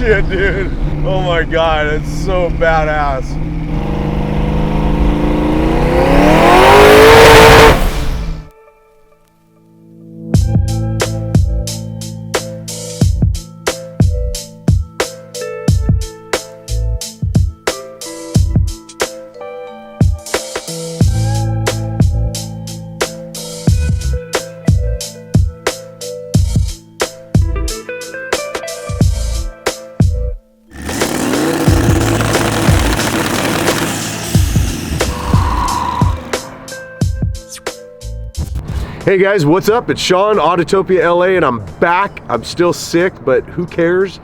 shit, dude. Oh my God, it's so badass. Hey guys, what's up? It's Sean, Autotopia LA, and I'm back. I'm still sick, but who cares?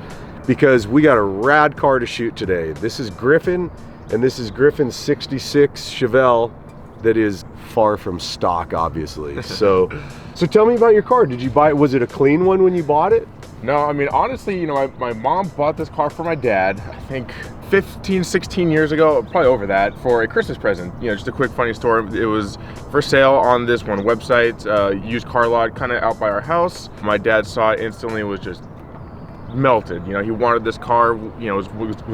Because we got a rad car to shoot today. This is Griffin, and this is Griffin's 66 Chevelle that is far from stock, obviously. So tell me about your car. Did you buy it? Was it a clean one when you bought it? No, I mean, honestly, you know, my mom bought this car for my dad, I think 15, 16 years ago, probably over that, for a Christmas present. You know, just a quick funny story. It was for sale on this one website, used car lot, kind of out by our house. My dad saw it instantly, was just melted. You know, he wanted this car, you know, was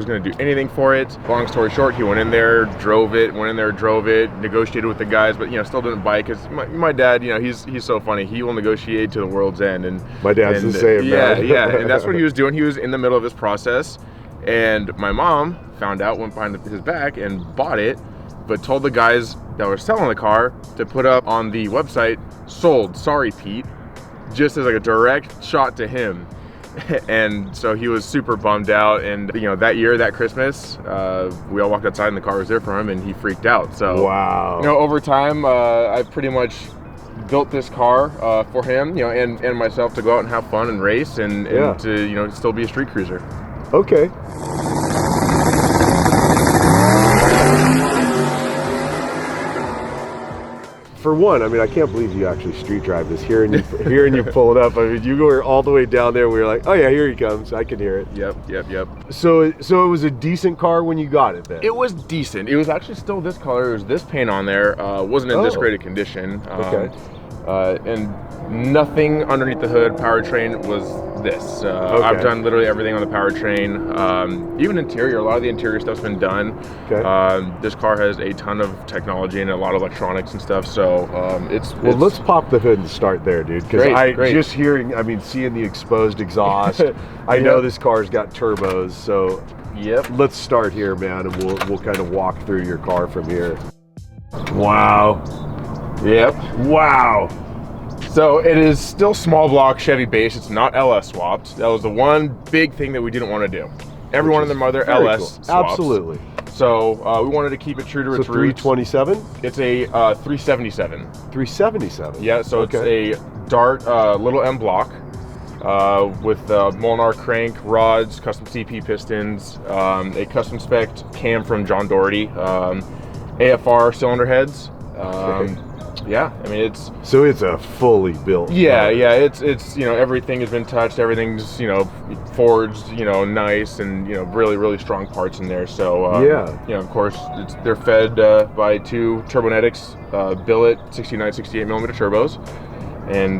going to do anything for it. Long story short, he went in there, drove it, negotiated with the guys, but, you know, still didn't buy it because my dad, you know, he's so funny. He will negotiate to the world's end. And my dad's the same, man. Yeah, and that's what he was doing. He was in the middle of his process, and my mom found out, went behind his back and bought it, but told the guys that were selling the car to put up on the website, sold, sorry Pete, just as like a direct shot to him. And so he was super bummed out, and you know, that year, that Christmas, we all walked outside and the car was there for him, and he freaked out. So wow. You know, over time, I pretty much built this car for him, you know, and myself, to go out and have fun and race and to, you know, still be a street cruiser. Okay. For one, I mean, I can't believe you actually street drive this. Hearing you pull it up, I mean, you were all the way down there. We were like, oh yeah, here he comes. I can hear it. Yep. So it was a decent car when you got it then? It was decent. It was actually still this color. There was this paint on there. Wasn't in this great a condition. Okay. And nothing underneath the hood. Powertrain was this. Okay. I've done literally everything on the powertrain. Even interior, a lot of the interior stuff's been done. Okay. This car has a ton of technology and a lot of electronics and stuff. So well, let's pop the hood and start there, dude. Because just hearing, I mean, seeing the exposed exhaust, I know this car's got turbos. So let's start here, man, and we'll kind of walk through your car from here. Wow. Yep. Wow. So it is still small block Chevy base. It's not LS swapped. That was the one big thing that we didn't want to do. Every one of them are their LS swaps. Absolutely. So we wanted to keep it true to its roots. 327? It's a 377. 377? Yeah, so it's a Dart little M block with Molnar crank rods, custom CP pistons, a custom spec cam from John Doherty, AFR cylinder heads. Yeah, I mean, it's a fully built. Yeah, it's you know, everything has been touched, everything's, you know, forged, you know, nice, and you know, really strong parts in there. So you know, of course, they're fed by two Turbonetics billet 69, 68 millimeter turbos. And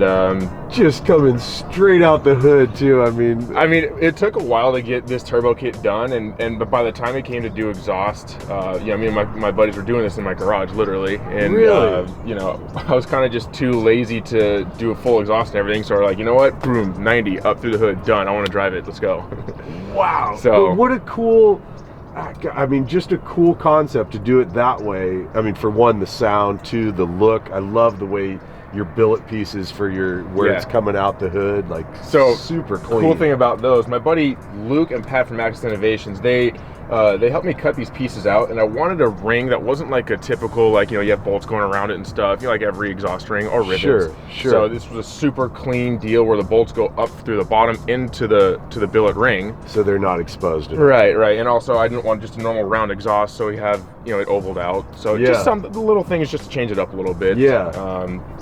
just coming straight out the hood too. I mean, it took a while to get this turbo kit done, but by the time it came to do exhaust, you know, me and my buddies were doing this in my garage, literally. And really? You know, I was kind of just too lazy to do a full exhaust and everything. So we're like, you know what? Boom, 90 up through the hood, done. I want to drive it. Let's go. Wow. So but what a cool. I mean, just a cool concept to do it that way. I mean, for one, the sound, two, the look. I love the way your billet pieces for where it's coming out the hood, like, so super clean. Cool thing about those, my buddy Luke and Pat from Access Innovations, they helped me cut these pieces out, and I wanted a ring that wasn't like a typical, like, you know, you have bolts going around it and stuff, you know, like every exhaust ring or ribbons. Sure. So this was a super clean deal where the bolts go up through the bottom into the billet ring, so they're not exposed. Right. And also, I didn't want just a normal round exhaust, so we have, you know, it ovaled out. So just some little things just to change it up a little bit. Yeah.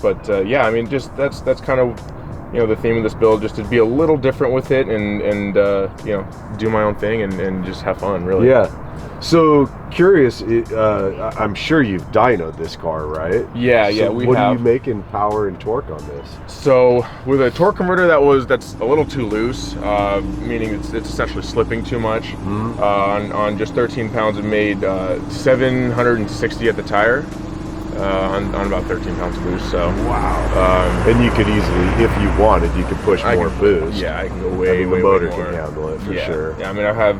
But yeah, I mean, just that's kind of you know, the theme of this build, just to be a little different with it and you know, do my own thing and just have fun, really. Yeah. So curious, I'm sure you've dynoed this car, right? Yeah, so we what have. do you make in power and torque on this? So with a torque converter that's a little too loose, meaning it's essentially slipping too much. On just 13 pounds, it made 760 at the tire. On about 13 pounds of boost, so. Wow. And you could easily, if you wanted, you could push more boost. Yeah, I can go way, the way motor more. can handle it for sure. Yeah, I mean, I have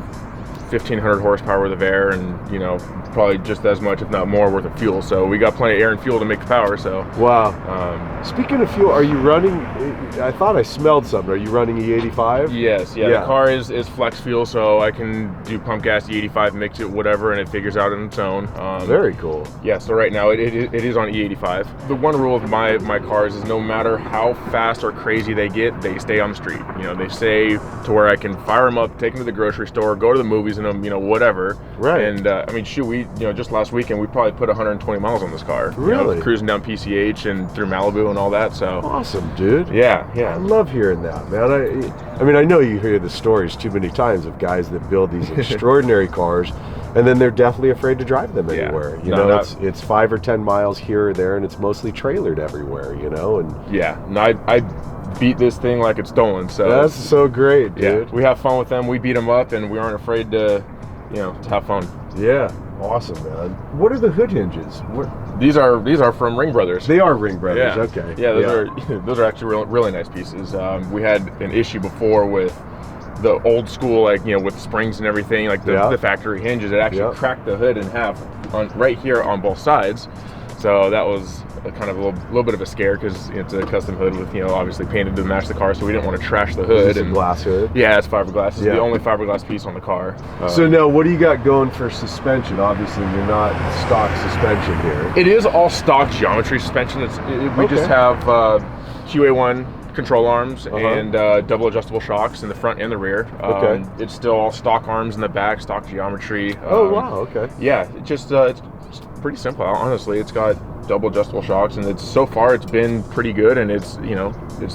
1,500 horsepower worth of air and, you know, probably just as much, if not more, worth of fuel. So we got plenty of air and fuel to make the power, so. Wow. Speaking of fuel, are you running, I thought I smelled something. Are you running E85? Yes, yeah. The car is flex fuel, so I can do pump gas E85, mix it, whatever, and it figures out on its own. Very cool. Yeah, so right now it is on E85. The one rule of my cars is no matter how fast or crazy they get, they stay on the street. You know, they stay to where I can fire them up, take them to the grocery store, go to the movies in them, you know, whatever. Right. And I mean, shoot, you know, just last weekend we probably put 120 miles on this car. Really? You know, cruising down PCH and through Malibu and all that. So awesome, dude. Yeah. I love hearing that, man. I mean, I know you hear the stories too many times of guys that build these extraordinary cars, and then they're definitely afraid to drive them anywhere. You know, it's 5 or 10 miles here or there, and it's mostly trailered everywhere. You know, and I beat this thing like it's stolen. So that's so great, dude. Yeah, we have fun with them. We beat them up, and we aren't afraid to, you know, to have fun. Yeah, awesome, man. What are the hood hinges? These are from Ring Brothers. They are Ring Brothers. Yeah. Okay. Yeah, those are actually really nice pieces. We had an issue before with the old school, like, you know, with springs and everything, like the factory hinges. It actually cracked the hood in half right here on both sides. So that was kind of a little bit of a scare because it's a custom hood with, you know, obviously painted to match the car, so we didn't want to trash the hood. And glass hood? Yeah, it's fiberglass. It's the only fiberglass piece on the car. So now, what do you got going for suspension? Obviously, you're not stock suspension here. It is all stock geometry suspension. We just have QA1 control arms and double adjustable shocks in the front and the rear. It's still all stock arms in the back, stock geometry. Oh, wow, okay. Yeah, it's pretty simple, honestly. It's got double adjustable shocks, and so far it's been pretty good, and it's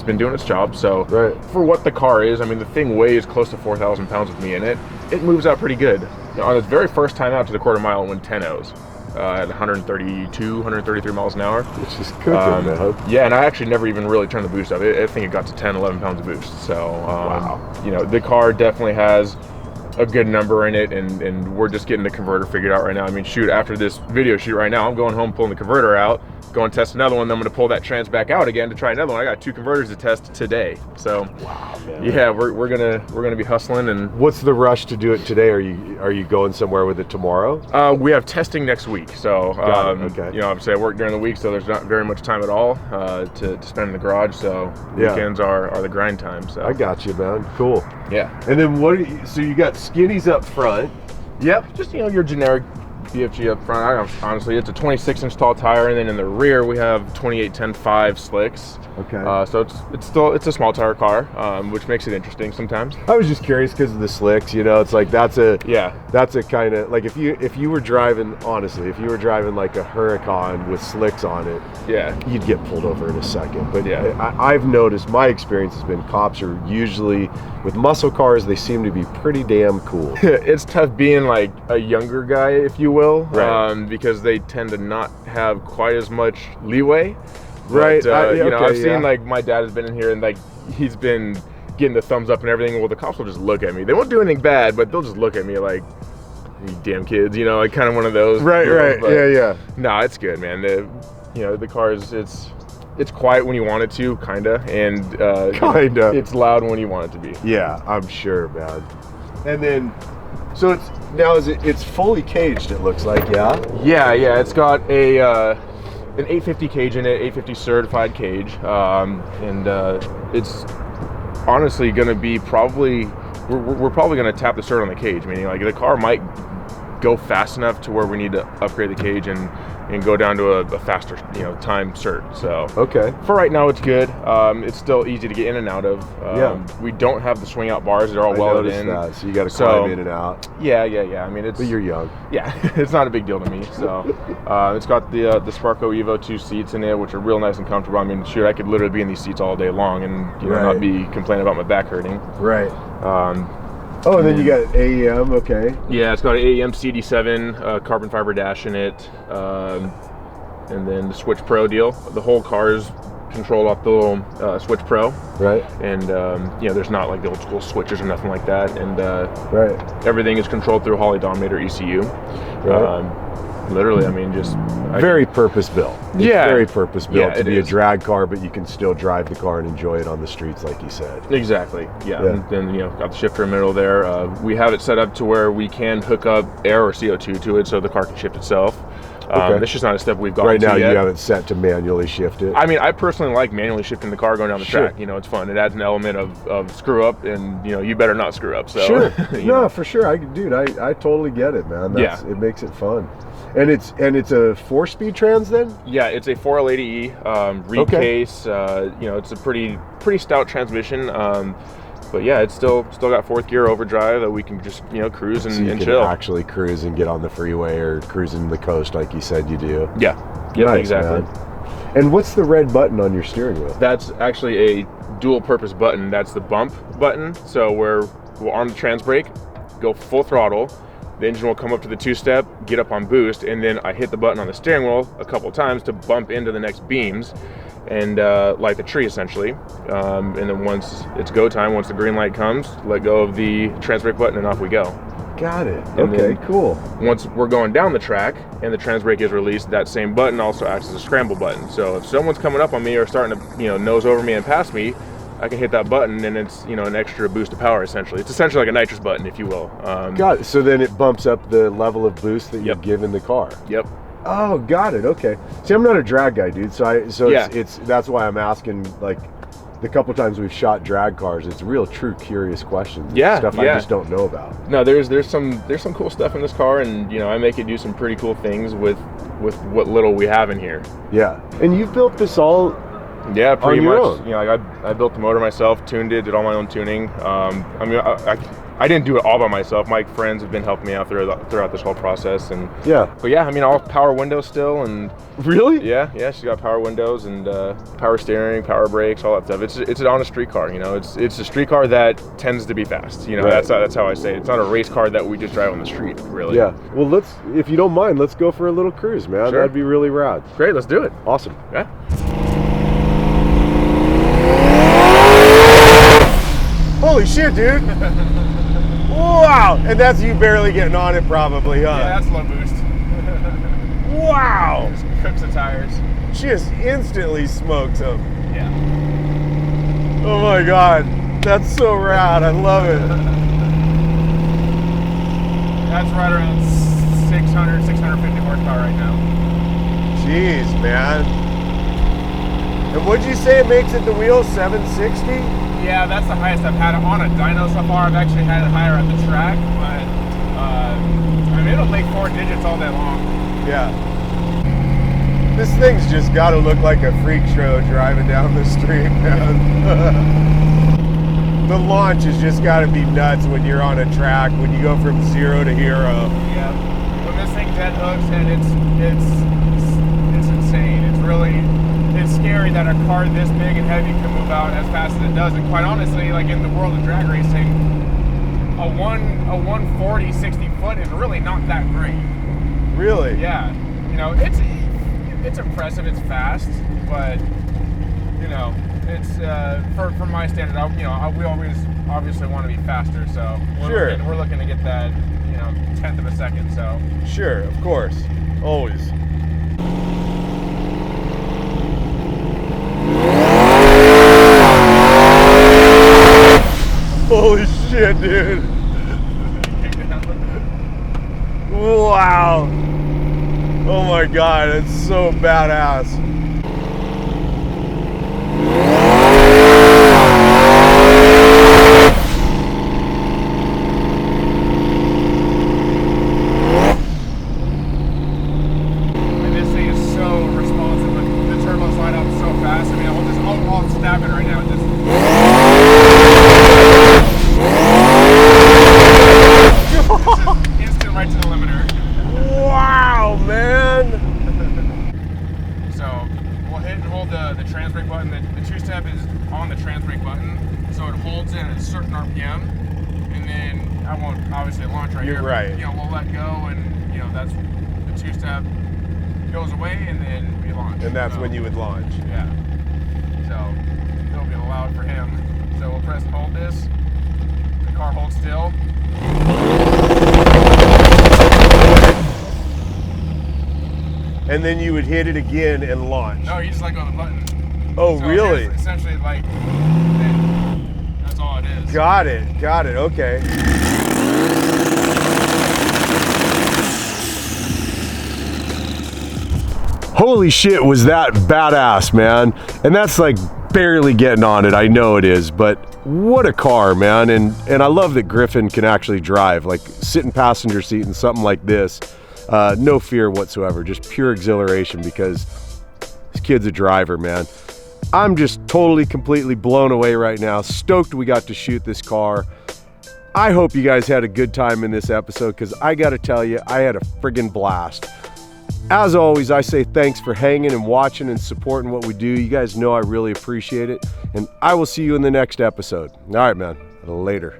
been doing its job. So for what the car is, I mean, the thing weighs close to 4,000 pounds with me in it. It moves out pretty good. On its very first time out to the quarter mile, it went 10-0s. At 132, 133 miles an hour. Which is cooking, man. Yeah, and I actually never even really turned the boost up. I think it got to 10, 11 pounds of boost. So, you know, the car definitely has a good number in it, and we're just getting the converter figured out right now. I mean, shoot, after this video shoot right now, I'm going home, pulling the converter out, going to test another one, then I'm going to pull that trans back out again to try another one. I got 2 converters to test today. So, wow, man. Yeah, we're gonna be hustling. And what's the rush to do it today? Are you going somewhere with it tomorrow? We have testing next week, so you know, obviously I work during the week, so there's not very much time at all to spend in the garage. So weekends are the grind time. So I got you, man. Cool. Yeah. And then so you got skinnies up front. Yep. Just, you know, your generic BFG up front. Honestly, it's a 26-inch tall tire, and then in the rear we have 28-10-5 slicks. Okay. So it's a small tire car, which makes it interesting sometimes. I was just curious because of the slicks. You know, it's like that's a kind of like if you were driving, honestly, if you were driving like a Huracan with slicks on it, you'd get pulled over in a second. But I've noticed, my experience has been cops are usually, with muscle cars, they seem to be pretty damn cool. It's tough being like a younger guy, if you will, because they tend to not have quite as much leeway. But, you know, I've seen, like, my dad has been in here and, like, he's been getting the thumbs up and everything. Well, the cops will just look at me. They won't do anything bad, but they'll just look at me like, you damn kids, you know, like kind of one of those. Right. Yeah. No, it's good, man. You know, the car is, it's quiet when you want it to, kinda, and it's loud when you want it to be. Yeah, I'm sure, man. And then, so it's fully caged, it looks like, Yeah, it's got an 850 cage in it, 850 certified cage, and it's honestly going to be we're probably going to tap the cert on the cage, meaning like the car might go fast enough to where we need to upgrade the cage and and go down to a faster, time cert. So Okay. for right now, it's good. It's still easy to get in and out of. We don't have the swing out bars; they're all welded in. That, so you got to climb in and out. Yeah. I mean, But you're young. Yeah, it's not a big deal to me. So it's got the Sparco Evo 2 seats in it, which are real nice and comfortable. I mean, shoot, I could literally be in these seats all day long and not be complaining about my back hurting. Right. Oh, and then you got AEM, okay. Yeah, it's got an AEM CD7 carbon fiber dash in it, and then the Switch Pro deal. The whole car is controlled off the little Switch Pro. Right. And, there's not like the old school switches or nothing like that. And everything is controlled through Holley Dominator ECU. Right. Literally, I mean, just... Very purpose-built. Yeah. Very purpose-built to be is a drag car, but you can still drive the car and enjoy it on the streets, like you said. Exactly, yeah. And then, got the shifter in the middle there. We have it set up to where we can hook up air or CO2 to it so the car can shift itself. It's just not a step we've gotten to yet. Right now, you have it set set to manually shift it. I mean, I personally like manually shifting the car going down the track. It's fun. It adds an element of screw up, and you better not screw up. So sure, no, for sure. I totally get it, man. It makes it fun. And it's a 4-speed trans then? Yeah, it's a 4L80E reed case. It's a pretty stout transmission. But yeah, it's still got 4th gear overdrive that we can just cruise and, so you and can chill. Actually cruise and get on the freeway or cruising the coast like you said you do. Yeah, nice, exactly. Man. And what's the red button on your steering wheel? That's actually a dual purpose button. That's the bump button. So we'll arm the trans brake, go full throttle. The engine will come up to the 2-step, get up on boost, and then I hit the button on the steering wheel a couple times to bump into the next beams and light the tree essentially. And then once it's go time, once the green light comes, let go of the trans brake button and off we go. Got it. And okay, cool. Once we're going down the track and the trans brake is released, that same button also acts as a scramble button. So if someone's coming up on me or starting to nose over me and pass me, I can hit that button and it's an extra boost of power essentially. It's essentially like a nitrous button, if you will. Got it. So then it bumps up the level of boost that you've given the car. Yep. Oh, got it. Okay. See, I'm not a drag guy, dude. It's that's why I'm asking. Like the couple times we've shot drag cars, it's real, true, curious questions. Stuff I just don't know about. No, there's some cool stuff in this car, and I make it do some pretty cool things with what little we have in here. Yeah. And you built this all. Yeah, pretty on your much. Own. I built the motor myself, tuned it, did all my own tuning. I didn't do it all by myself. My friends have been helping me out throughout this whole process, and But yeah, all power windows still, and really, yeah, she's got power windows and power steering, power brakes, all that stuff. It's on a street car. It's a street car that tends to be fast. Right. That's how I say it. It's not a race car that we just drive on the street, really. Yeah. Well, if you don't mind, let's go for a little cruise, man. Sure. That'd be really rad. Great, let's do it. Awesome. Yeah. Holy shit, dude. Wow. And that's you barely getting on it probably, huh? Yeah, that's low boost. Wow. Just cooks the tires. Just instantly smokes them. Yeah. Oh my God. That's so rad. I love it. That's right around 600, 650 horsepower right now. Jeez, man. And what'd you say it makes at the wheel? 760? Yeah, that's the highest I've had it on a dyno so far. I've actually had it higher at the track, but it'll make 4 digits all day long. Yeah. This thing's just got to look like a freak show driving down the street, man. The launch has just got to be nuts when you're on a track, when you go from 0 to hero. Yeah. When this thing dead hooks, and it's insane. It's scary that a car this big and heavy can move out as fast as it does. And quite honestly, like in the world of drag racing, a 140, 60 foot is really not that great. Really? Yeah. It's impressive, it's fast, but it's for my standard, we always obviously want to be faster, so we're looking to get that, 1/10 of a second, so. Sure, of course. Always. Holy shit, dude. Wow. Oh my God, it's so badass. And this thing I'll stab it right now. Just instant right to the limiter. Wow, man. So we'll hit and hold the trans brake button. The two-step is on the trans brake button, so it holds in at a certain RPM, and then I won't obviously launch right here. You're right. But, you know, we'll let go, and you know that's the two-step goes away, and then we launch. And that's when you would launch. Yeah. So it'll be allowed for him. So we'll press and hold this. The car holds still. And then you would hit it again and launch. No, you just let go of the button. Oh, so really? Essentially, like, that's all it is. Got it, okay. Holy shit, was that badass, man. And that's like barely getting on it, I know it is, but what a car, man. And I love that Griffin can actually drive, like sit in passenger seat in something like this. No fear whatsoever, just pure exhilaration because this kid's a driver, man. I'm just totally, completely blown away right now. Stoked we got to shoot this car. I hope you guys had a good time in this episode because I gotta tell you, I had a friggin' blast. As always, I say thanks for hanging and watching and supporting what we do. You guys know I really appreciate it. And I will see you in the next episode. All right, man. Later.